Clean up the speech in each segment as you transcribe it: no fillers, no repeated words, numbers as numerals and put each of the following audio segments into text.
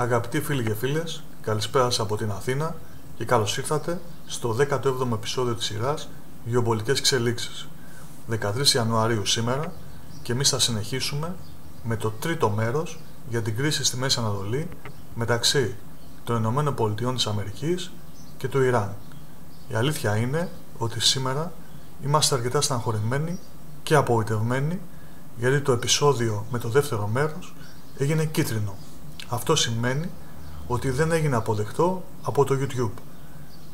Αγαπητοί φίλοι και φίλες, καλησπέρα σας από την Αθήνα και καλώς ήρθατε στο 17ο επεισόδιο της σειράς Γεωπολιτικές εξελίξεις. 13 Ιανουαρίου σήμερα και εμείς θα συνεχίσουμε με το τρίτο μέρος για την κρίση στη Μέση Ανατολή μεταξύ των ΗΠΑ και του Ιράν. Η αλήθεια είναι ότι σήμερα είμαστε αρκετά στεναχωρημένοι και απογοητευμένοι γιατί το επεισόδιο με το δεύτερο μέρος έγινε κίτρινο. Αυτό σημαίνει ότι δεν έγινε αποδεκτό από το YouTube.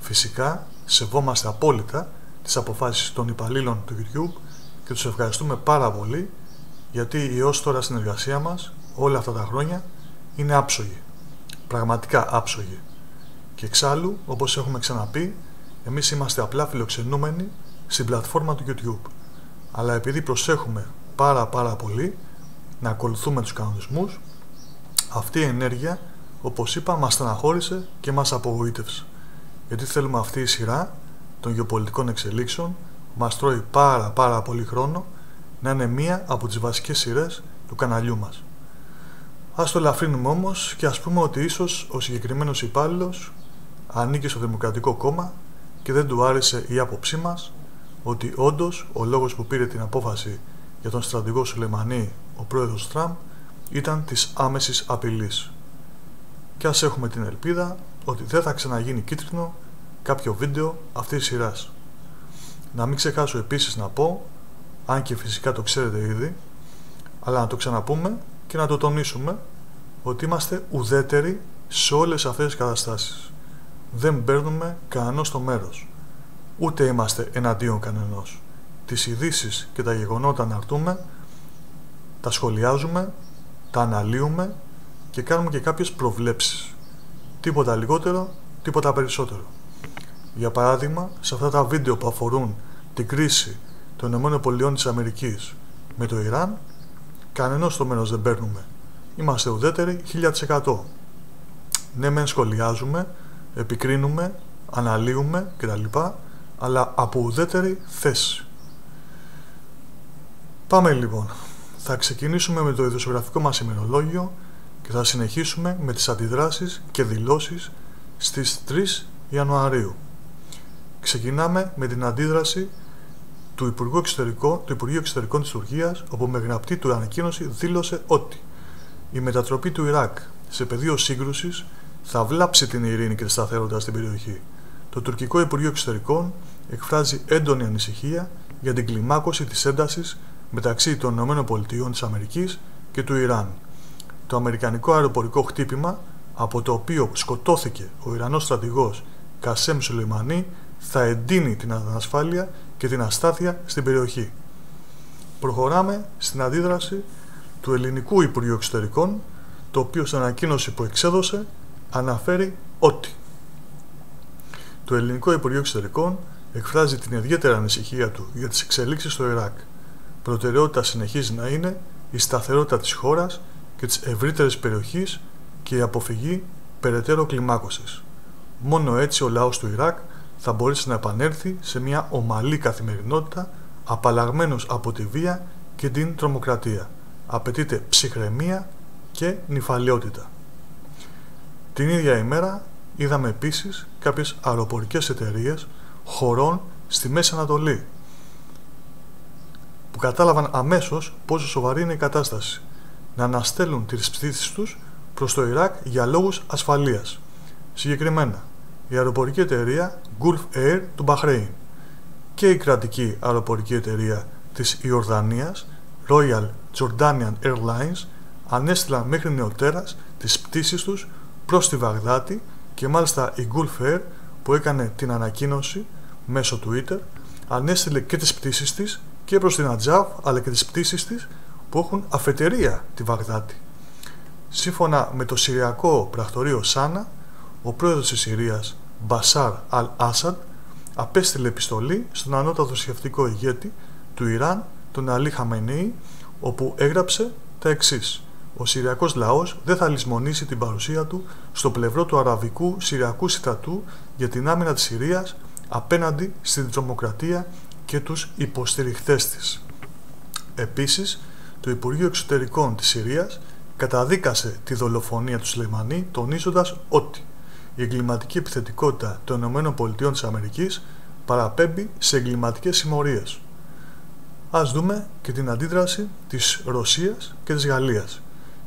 Φυσικά σεβόμαστε απόλυτα τις αποφάσεις των υπαλλήλων του YouTube και τους ευχαριστούμε πάρα πολύ γιατί η ως τώρα συνεργασία μας όλα αυτά τα χρόνια είναι άψογη. Πραγματικά άψογη. Και εξάλλου, όπως έχουμε ξαναπεί, εμείς είμαστε απλά φιλοξενούμενοι στην πλατφόρμα του YouTube. Αλλά επειδή προσέχουμε πάρα πολύ να ακολουθούμε τους κανονισμούς, αυτή η ενέργεια, όπως είπα, μας στεναχώρησε και μας απογοήτευσε. Γιατί θέλουμε αυτή η σειρά των γεωπολιτικών εξελίξεων μας τρώει πάρα πολύ χρόνο να είναι μία από τις βασικές σειρές του καναλιού μας. Ας το ελαφρύνουμε όμως και ας πούμε ότι ίσως ο συγκεκριμένος υπάλληλος ανήκει στο Δημοκρατικό Κόμμα και δεν του άρεσε η άποψή μας ότι όντως ο λόγος που πήρε την απόφαση για τον στρατηγό Σουλεϊμανί ο πρόεδρος Τραμπ ήταν της άμεσης απειλής. Και ας έχουμε την ελπίδα ότι δεν θα ξαναγίνει κίτρινο κάποιο βίντεο αυτής της σειράς. Να μην ξεχάσω επίσης να πω, αν και φυσικά το ξέρετε ήδη, αλλά να το ξαναπούμε και να το τονίσουμε, ότι είμαστε ουδέτεροι σε όλες αυτές τις καταστάσεις. Δεν παίρνουμε κανενός το μέρος. Ούτε είμαστε εναντίον κανενός. Τις ειδήσεις και τα γεγονότα αναρτούμε, τα σχολιάζουμε, τα αναλύουμε και κάνουμε και κάποιες προβλέψεις. Τίποτα λιγότερο, τίποτα περισσότερο. Για παράδειγμα, σε αυτά τα βίντεο που αφορούν την κρίση των ΗΠΑ με το Ιράν, κανενός το μέρος δεν παίρνουμε. Είμαστε ουδέτεροι 1000%. Ναι, μεν σχολιάζουμε, επικρίνουμε, αναλύουμε κτλ. Αλλά από ουδέτερη θέση. Πάμε λοιπόν. Θα ξεκινήσουμε με το ειδησιογραφικό μας ημερολόγιο και θα συνεχίσουμε με τις αντιδράσεις και δηλώσεις στις 3 Ιανουαρίου. Ξεκινάμε με την αντίδραση του Υπουργείου Εξωτερικών της Τουρκίας, όπου με γραπτή του ανακοίνωση δήλωσε ότι η μετατροπή του Ιράκ σε πεδίο σύγκρουσης θα βλάψει την ειρήνη και τη σταθερότητα στην περιοχή. Το τουρκικό Υπουργείο Εξωτερικών εκφράζει έντονη ανησυχία για την κλιμάκωση της έντασης μεταξύ των ΗΠΑ και του Ιράν. Το αμερικανικό αεροπορικό χτύπημα, από το οποίο σκοτώθηκε ο Ιρανός στρατηγός Κασέμ Σουλεϊμανί, θα εντείνει την ανασφάλεια και την αστάθεια στην περιοχή. Προχωράμε στην αντίδραση του ελληνικού Υπουργείου Εξωτερικών, το οποίο στην ανακοίνωση που εξέδωσε αναφέρει ότι το ελληνικό Υπουργείο Εξωτερικών εκφράζει την ιδιαίτερη ανησυχία του για τις εξελίξεις στο Ιράκ. Προτεραιότητα συνεχίζει να είναι η σταθερότητα της χώρας και της ευρύτερης περιοχής και η αποφυγή περαιτέρω κλιμάκωσης. Μόνο έτσι ο λαός του Ιράκ θα μπορέσει να επανέλθει σε μια ομαλή καθημερινότητα, απαλλαγμένος από τη βία και την τρομοκρατία. Απαιτείται ψυχραιμία και νηφαλιότητα. Την ίδια ημέρα είδαμε επίσης κάποιες αεροπορικές εταιρείες χωρών στη Μέση Ανατολή που κατάλαβαν αμέσως πόσο σοβαρή είναι η κατάσταση, να αναστέλουν τις πτήσεις τους προς το Ιράκ για λόγους ασφαλείας. Συγκεκριμένα, η αεροπορική εταιρεία Gulf Air του Μπαχρέιν και η κρατική αεροπορική εταιρεία της Ιορδανίας Royal Jordanian Airlines ανέστειλαν μέχρι νεοτέρας τις πτήσεις τους προς τη Βαγδάτη και μάλιστα η Gulf Air που έκανε την ανακοίνωση μέσω Twitter ανέστειλε και τις πτήσεις της και προς την Ατζάβ αλλά και τις πτήσεις της που έχουν αφετηρία τη Βαγδάτη. Σύμφωνα με το Συριακό πρακτορείο Σάνα, ο πρόεδρος της Συρίας Μπασάρ Αλ-Άσαντ απέστειλε επιστολή στον ανώτατο θρησκευτικό ηγέτη του Ιράν, τον Αλί Χαμενέι, όπου έγραψε τα εξής: ο Συριακός λαός δεν θα λησμονήσει την παρουσία του στο πλευρό του αραβικού Συριακού στρατού για την άμυνα της Συρίας απέναντι στην τρομοκρατία και τους υποστηριχτές της. Επίσης, το Υπουργείο Εξωτερικών της Συρίας καταδίκασε τη δολοφονία του Σουλεϊμανί, τονίζοντας ότι η εγκληματική επιθετικότητα των ΗΠΑ παραπέμπει σε εγκληματικές συμμορίες. Ας δούμε και την αντίδραση της Ρωσίας και της Γαλλίας.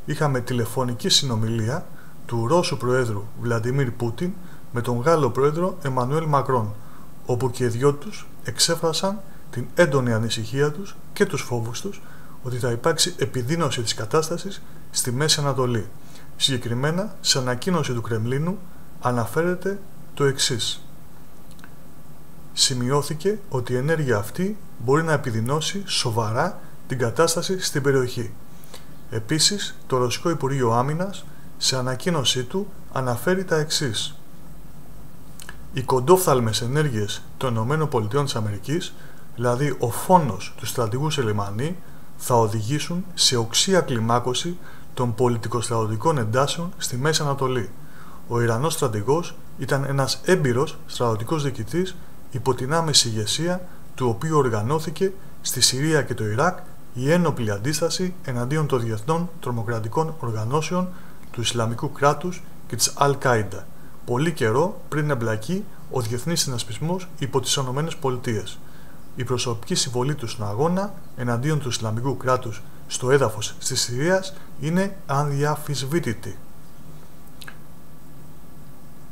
Είχαμε τηλεφωνική συνομιλία του Ρώσου Προέδρου Βλαντιμίρ Πούτιν με τον Γάλλο Πρόεδρο Εμμανουέλ Μακρόν, όπου και οι δυο τους εξέφρασαν την έντονη ανησυχία τους και τους φόβους τους ότι θα υπάρξει επιδείνωση της κατάστασης στη Μέση Ανατολή. Συγκεκριμένα, σε ανακοίνωση του Κρεμλίνου αναφέρεται το εξής. Σημειώθηκε ότι η ενέργεια αυτή μπορεί να επιδεινώσει σοβαρά την κατάσταση στην περιοχή. Επίσης, το Ρωσικό Υπουργείο Άμυνας σε ανακοίνωσή του αναφέρει τα εξής. Οι κοντόφθαλμες ενέργειες των ΗΠΑ, δηλαδή ο φόνος του στρατηγού Σουλεϊμανί, θα οδηγήσουν σε οξία κλιμάκωση των πολιτικοστρατιωτικών εντάσεων στη Μέση Ανατολή. Ο Ιρανός στρατηγός ήταν ένας έμπειρος στρατιωτικός διοικητής υπό την άμεση ηγεσία του οποίου οργανώθηκε στη Συρία και το Ιράκ η ένοπλη αντίσταση εναντίον των διεθνών τρομοκρατικών οργανώσεων του Ισλαμικού κράτους και της Αλ-Κάιντα, πολύ καιρό πριν εμπλακεί ο διεθνής συνασπισμός υπό τις ΗΠΑ. Η προσωπική συμβολή του στον αγώνα εναντίον του Ισλαμικού κράτους στο έδαφος της Συρίας είναι αδιαμφισβήτητη.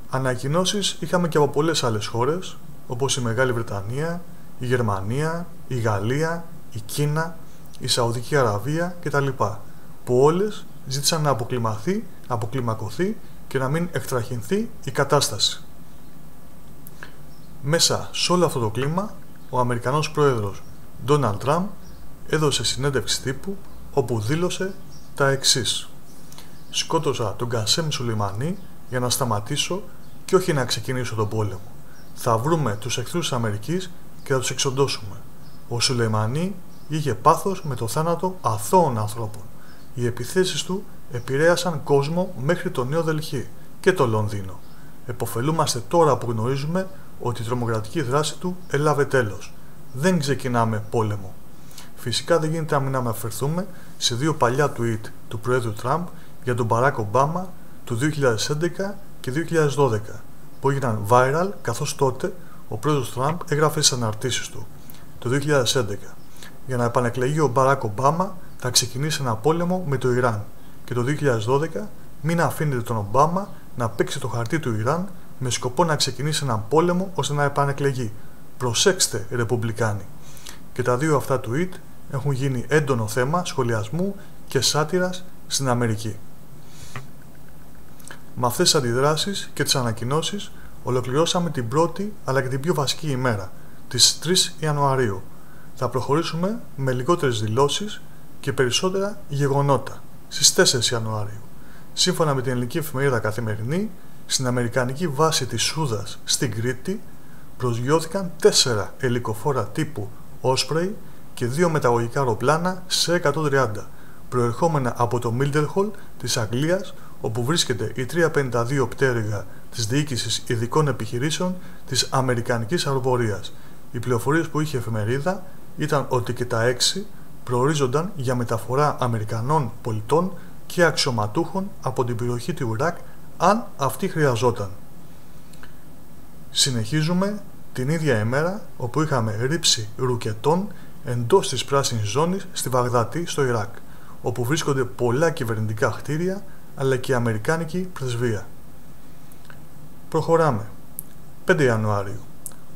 Ανακοινώσεις είχαμε και από πολλές άλλες χώρες, όπως η Μεγάλη Βρετανία, η Γερμανία, η Γαλλία, η Κίνα, η Σαουδική Αραβία κτλ. Που όλες ζήτησαν να αποκλιμακωθεί και να μην εκτραχυνθεί η κατάσταση. Μέσα σε όλο αυτό το κλίμα, ο Αμερικανός πρόεδρος Ντόναλντ Τραμπ έδωσε συνέντευξη τύπου όπου δήλωσε τα εξής. «Σκότωσα τον Κασέμ Σουλεϊμανί για να σταματήσω και όχι να ξεκινήσω τον πόλεμο. Θα βρούμε τους εχθρούς της Αμερικής και θα τους εξοντώσουμε. Ο Σουλεϊμανί είχε πάθος με το θάνατο αθώων ανθρώπων. Οι επιθέσεις του επηρέασαν κόσμο μέχρι το Νέο Δελχή και το Λονδίνο. Εποφελούμαστε τώρα που γνωρίζουμε ότι η τρομοκρατική δράση του έλαβε τέλος. Δεν ξεκινάμε πόλεμο». Φυσικά δεν γίνεται να μην αναφερθούμε σε δύο παλιά tweet του Προέδρου Τραμπ για τον Μπαράκ Ομπάμα του 2011 και 2012 που έγιναν viral, καθώς τότε ο Πρόεδρος Τραμπ έγραφε στις αναρτήσεις του το 2011. Για να επανεκλεγεί ο Μπαράκ Ομπάμα θα ξεκινήσει ένα πόλεμο με το Ιράν και το 2012 μην αφήνετε τον Ομπάμα να παίξει το χαρτί του Ιράν με σκοπό να ξεκινήσει έναν πόλεμο ώστε να επανεκλεγεί. Προσέξτε, Ρεπουμπλικάνοι. Και τα δύο αυτά tweet έχουν γίνει έντονο θέμα σχολιασμού και σάτυρας στην Αμερική. Με αυτές τις αντιδράσεις και τις ανακοινώσεις ολοκληρώσαμε την πρώτη αλλά και την πιο βασική ημέρα, τις 3 Ιανουαρίου. Θα προχωρήσουμε με λιγότερες δηλώσεις και περισσότερα γεγονότα στις 4 Ιανουαρίου. Σύμφωνα με την ελληνική εφημερίδα Καθημερινή, στην αμερικανική βάση της Σούδας στην Κρήτη προσγειώθηκαν 4 ελικοφόρα τύπου Osprey και 2 μεταγωγικά αεροπλάνα σε 130, προερχόμενα από το Mildenhall της Αγγλίας, όπου βρίσκεται η 352 πτέρυγα της Διοίκησης Ειδικών Επιχειρήσεων της Αμερικανικής Αεροπορίας. Οι πληροφορίες που είχε η εφημερίδα ήταν ότι και τα 6 προορίζονταν για μεταφορά Αμερικανών πολιτών και αξιωματούχων από την περιοχή του Ιράκ, αν αυτή χρειαζόταν. Συνεχίζουμε την ίδια ημέρα όπου είχαμε ρήψη ρουκετών εντός της πράσινης ζώνης στη Βαγδάτη, στο Ιράκ, όπου βρίσκονται πολλά κυβερνητικά κτίρια αλλά και η Αμερικάνικη πρεσβεία. Προχωράμε. 5 Ιανουαρίου.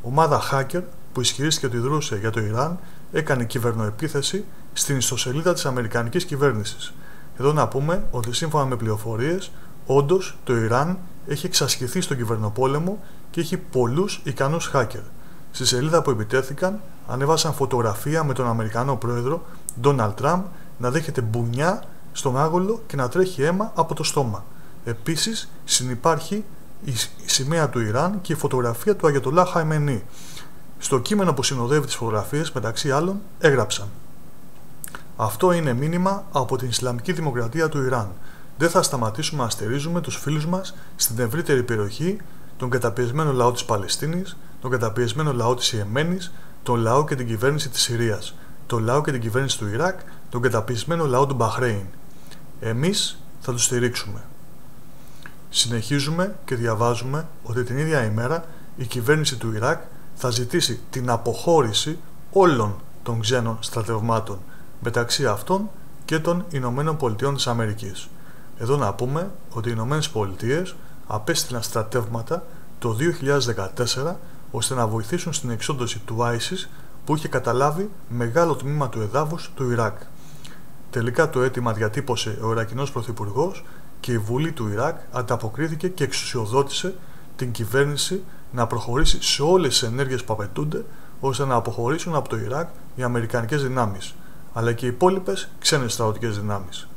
Ομάδα hacker που ισχυρίστηκε ότι δρούσε για το Ιράν έκανε κυβερνοεπίθεση στην ιστοσελίδα της Αμερικανικής κυβέρνησης. Εδώ να πούμε ότι σύμφωνα με πληροφορίες, όντως το Ιράν έχει εξασκηθεί στον κυβερνοπόλεμο και έχει πολλούς ικανούς hacker. Στη σελίδα που επιτέθηκαν ανέβασαν φωτογραφία με τον Αμερικανό πρόεδρο Ντόναλντ Τραμπ να δέχεται μπουνιά στον άγολο και να τρέχει αίμα από το στόμα. Επίσης συνυπάρχει η σημαία του Ιράν και η φωτογραφία του Αγιατολάχ Χαϊμενή. Στο κείμενο που συνοδεύει τις φωτογραφίες, μεταξύ άλλων, έγραψαν: «Αυτό είναι μήνυμα από την Ισλαμική Δημοκρατία του Ιράν. Δεν θα σταματήσουμε να στηρίζουμε τους φίλους μας στην ευρύτερη περιοχή, τον καταπιεσμένο λαό της Παλαιστίνης, τον καταπιεσμένο λαό της Ιεμένης, τον λαό και την κυβέρνηση της Συρίας, τον λαό και την κυβέρνηση του Ιράκ, τον καταπιεσμένο λαό του Μπαχρέιν. Εμείς θα τους στηρίξουμε. Συνεχίζουμε και διαβάζουμε ότι την ίδια ημέρα η κυβέρνηση του Ιράκ θα ζητήσει την αποχώρηση όλων των ξένων στρατευμάτων, μεταξύ αυτών και των Ηνωμένων Πολιτειών της Αμερικής. Εδώ να πούμε ότι οι Ηνωμένες Πολιτείες απέστειλαν στρατεύματα το 2014 ώστε να βοηθήσουν στην εξόντωση του ISIS που είχε καταλάβει μεγάλο τμήμα του εδάφους του Ιράκ. Τελικά το αίτημα διατύπωσε ο Ιρακινός Πρωθυπουργός και η Βουλή του Ιράκ ανταποκρίθηκε και εξουσιοδότησε την κυβέρνηση να προχωρήσει σε όλες τις ενέργειες που απαιτούνται ώστε να αποχωρήσουν από το Ιράκ οι αμερικανικές δυνάμεις, αλλά και οι υπόλοιπες ξένες στρατιωτικές δυνάμεις.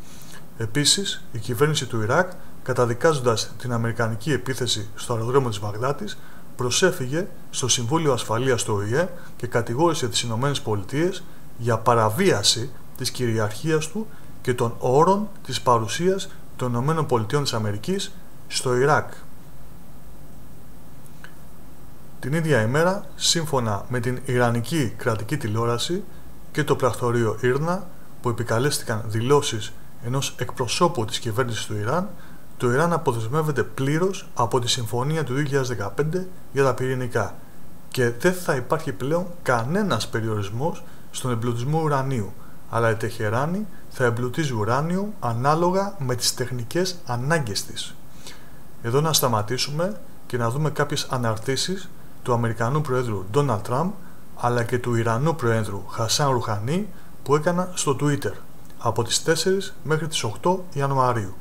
Επίσης, η κυβέρνηση του Ιράκ, καταδικάζοντας την αμερικανική επίθεση στο αεροδρόμιο της Βαγδάτης, προσέφυγε στο Συμβούλιο Ασφαλείας του ΟΗΕ και κατηγόρησε τις Ηνωμένες Πολιτείες για παραβίαση της κυριαρχίας του και των όρων της παρουσίας των Ηνωμένων Πολιτειών της Αμερικής στο Ιράκ. Την ίδια ημέρα, σύμφωνα με την Ιρανική κρατική τηλεόραση και το πρακτορείο Ήρνα, που επικαλέστηκαν δηλώσεις ενός εκπροσώπου της κυβέρνησης του Ιράν, το Ιράν αποδεσμεύεται πλήρως από τη συμφωνία του 2015 για τα πυρηνικά και δεν θα υπάρχει πλέον κανένας περιορισμός στον εμπλουτισμό ουρανίου, αλλά η Τεχεράνη θα εμπλουτίζει ουράνιο ανάλογα με τις τεχνικές ανάγκες της. Εδώ να σταματήσουμε και να δούμε κάποιες αναρτήσεις του Αμερικανού Προέδρου Ντόναλντ Τραμπ αλλά και του Ιρανού Προέδρου Χασάν Ρουχανί που έκανα στο Twitter από τις 4 μέχρι τις 8 Ιανουαρίου.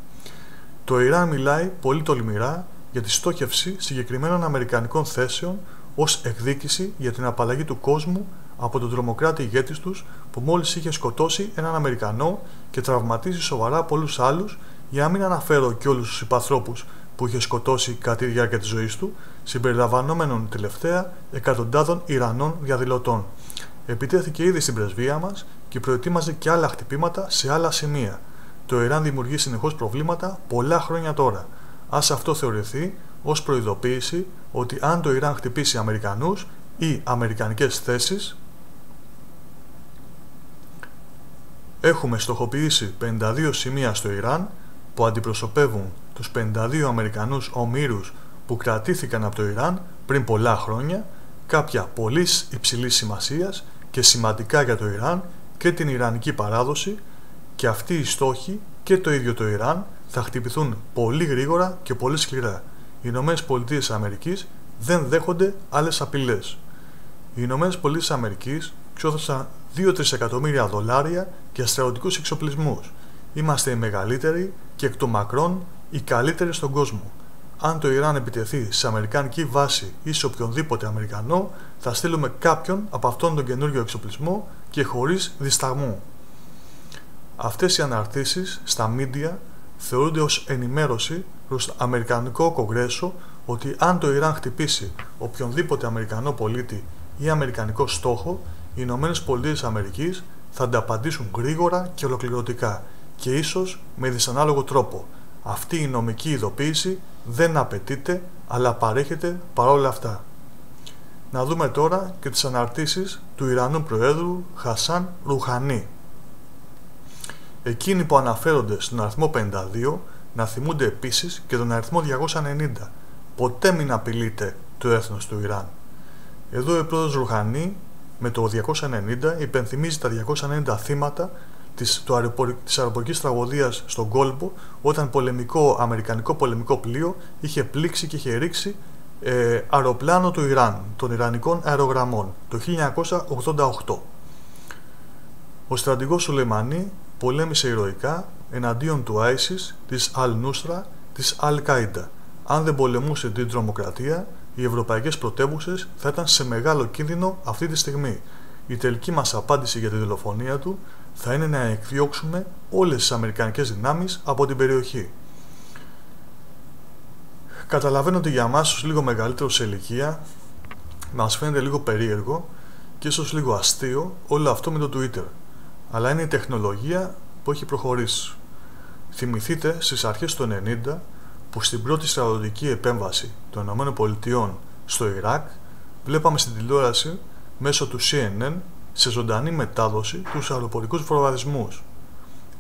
Το Ιράν μιλάει πολύ τολμηρά για τη στόχευση συγκεκριμένων αμερικανικών θέσεων ως εκδίκηση για την απαλλαγή του κόσμου από τον τρομοκράτη ηγέτης τους που μόλις είχε σκοτώσει έναν Αμερικανό και τραυματίσει σοβαρά πολλούς άλλους, για να μην αναφέρω και όλους τους υπαθρόπους που είχε σκοτώσει κατά τη διάρκεια της ζωής του, συμπεριλαμβανομένων τελευταία εκατοντάδων Ιρανών διαδηλωτών. Επιτέθηκε ήδη στην πρεσβεία μας και προετοίμαζε και άλλα χτυπήματα σε άλλα σημεία. Το Ιράν δημιουργεί συνεχώς προβλήματα πολλά χρόνια τώρα. Ας αυτό θεωρηθεί ως προειδοποίηση ότι αν το Ιράν χτυπήσει Αμερικανούς ή αμερικανικές θέσεις, έχουμε στοχοποιήσει 52 σημεία στο Ιράν που αντιπροσωπεύουν τους 52 Αμερικανούς ομήρους που κρατήθηκαν από το Ιράν πριν πολλά χρόνια, κάποια πολύ υψηλής σημασίας και σημαντικά για το Ιράν και την Ιρανική παράδοση, και αυτοί οι στόχοι και το ίδιο το Ιράν θα χτυπηθούν πολύ γρήγορα και πολύ σκληρά. Οι Ηνωμένες Πολιτείες Αμερικής δεν δέχονται άλλες απειλές. Οι Ηνωμένες Πολιτείες Αμερικής ξόδεψαν 2-3 εκατομμύρια δολάρια για στρατιωτικούς εξοπλισμούς. Είμαστε οι μεγαλύτεροι και εκ των μακρόν οι καλύτεροι στον κόσμο. Αν το Ιράν επιτεθεί σε αμερικανική βάση ή σε οποιονδήποτε Αμερικανό, θα στείλουμε κάποιον από αυτόν τον καινούριο εξοπλισμό και χωρίς δισταγμό. Αυτές οι αναρτήσεις στα μίντια θεωρούνται ως ενημέρωση προς το Αμερικανικό Κογκρέσο ότι αν το Ιράν χτυπήσει οποιονδήποτε Αμερικανό πολίτη ή αμερικανικό στόχο, οι Ηνωμένες Πολιτείες Αμερικής θα ανταπαντήσουν γρήγορα και ολοκληρωτικά και ίσως με δυσανάλογο τρόπο. Αυτή η νομική ειδοποίηση δεν απαιτείται, αλλά παρέχεται παρόλα αυτά. Να δούμε τώρα και τις αναρτήσεις του Ιρανού Προέδρου Χασάν Ρουχανί. Εκείνοι που αναφέρονται στον αριθμό 52 να θυμούνται επίσης και τον αριθμό 290. Ποτέ μην απειλείτε το έθνος του Ιράν. Εδώ ο πρόεδρος Ρουχανί με το 290 υπενθυμίζει τα 290 θύματα της αεροπορικής τραγωδίας στον κόλπο, όταν αμερικανικό πολεμικό πλοίο είχε πλήξει και είχε ρίξει αεροπλάνο του Ιράν, των Ιρανικών αερογραμμών, το 1988. Ο στρατηγός Σουλεϊμανί πολέμησε ηρωικά εναντίον του ISIS, της Al-Nusra, της Al-Qaeda. Αν δεν πολεμούσε την τρομοκρατία, οι ευρωπαϊκές πρωτεύουσες θα ήταν σε μεγάλο κίνδυνο αυτή τη στιγμή. Η τελική μας απάντηση για τη δολοφονία του θα είναι να εκδιώξουμε όλες τις αμερικανικές δυνάμεις από την περιοχή. Καταλαβαίνω ότι για εμάς, ως λίγο μεγαλύτερο σε ηλικία, μας φαίνεται λίγο περίεργο και ίσως λίγο αστείο όλο αυτό με το Twitter, αλλά είναι η τεχνολογία που έχει προχωρήσει. Θυμηθείτε στις αρχές του 90 που στην πρώτη στρατιωτική επέμβαση των ΗΠΑ στο Ιράκ βλέπαμε στην τηλεόραση μέσω του CNN σε ζωντανή μετάδοση τους αεροπορικούς βομβαρδισμούς.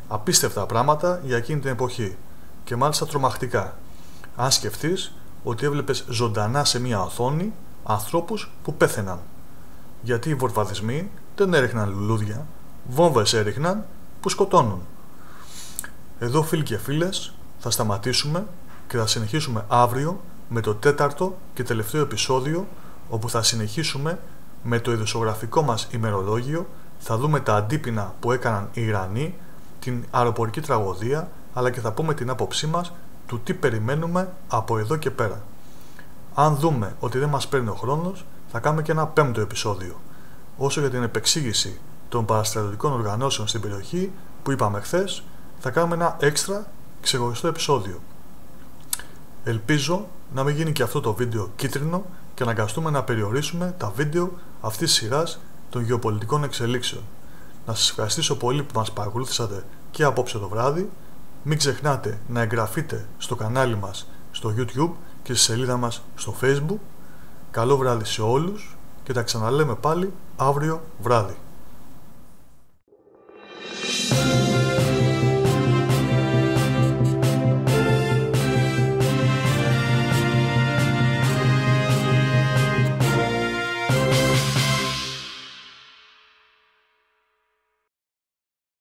Απίστευτα πράγματα για εκείνη την εποχή και μάλιστα τρομακτικά. Αν σκεφτείς ότι έβλεπες ζωντανά σε μια οθόνη ανθρώπους που πέθαιναν. Γιατί οι βορβαδισμοί δεν έριχναν λουλούδια, βόμβες έριχναν που σκοτώνουν. Εδώ φίλοι και φίλες θα σταματήσουμε και θα συνεχίσουμε αύριο με το 4ο και τελευταίο επεισόδιο, όπου θα συνεχίσουμε με το ειδησιογραφικό μας ημερολόγιο, θα δούμε τα αντίπεινα που έκαναν οι Ιρανοί, την αεροπορική τραγωδία, αλλά και θα πούμε την άποψή μας του τι περιμένουμε από εδώ και πέρα. Αν δούμε ότι δεν μας παίρνει ο χρόνος, θα κάνουμε και ένα 5ο επεισόδιο. Όσο για την επεξήγηση των παραστρατιωτικών οργανώσεων στην περιοχή που είπαμε χθες, θα κάνουμε ένα έξτρα ξεχωριστό επεισόδιο. Ελπίζω να μην γίνει και αυτό το βίντεο κίτρινο και αναγκαστούμε να περιορίσουμε τα βίντεο αυτής της σειράς των γεωπολιτικών εξελίξεων. Να σας ευχαριστήσω πολύ που μας παρακολούθησατε και απόψε το βράδυ. Μην ξεχνάτε να εγγραφείτε στο κανάλι μας στο YouTube και στη σελίδα μας στο Facebook. Καλό βράδυ σε όλους και τα ξαναλέμε πάλι αύριο βράδυ.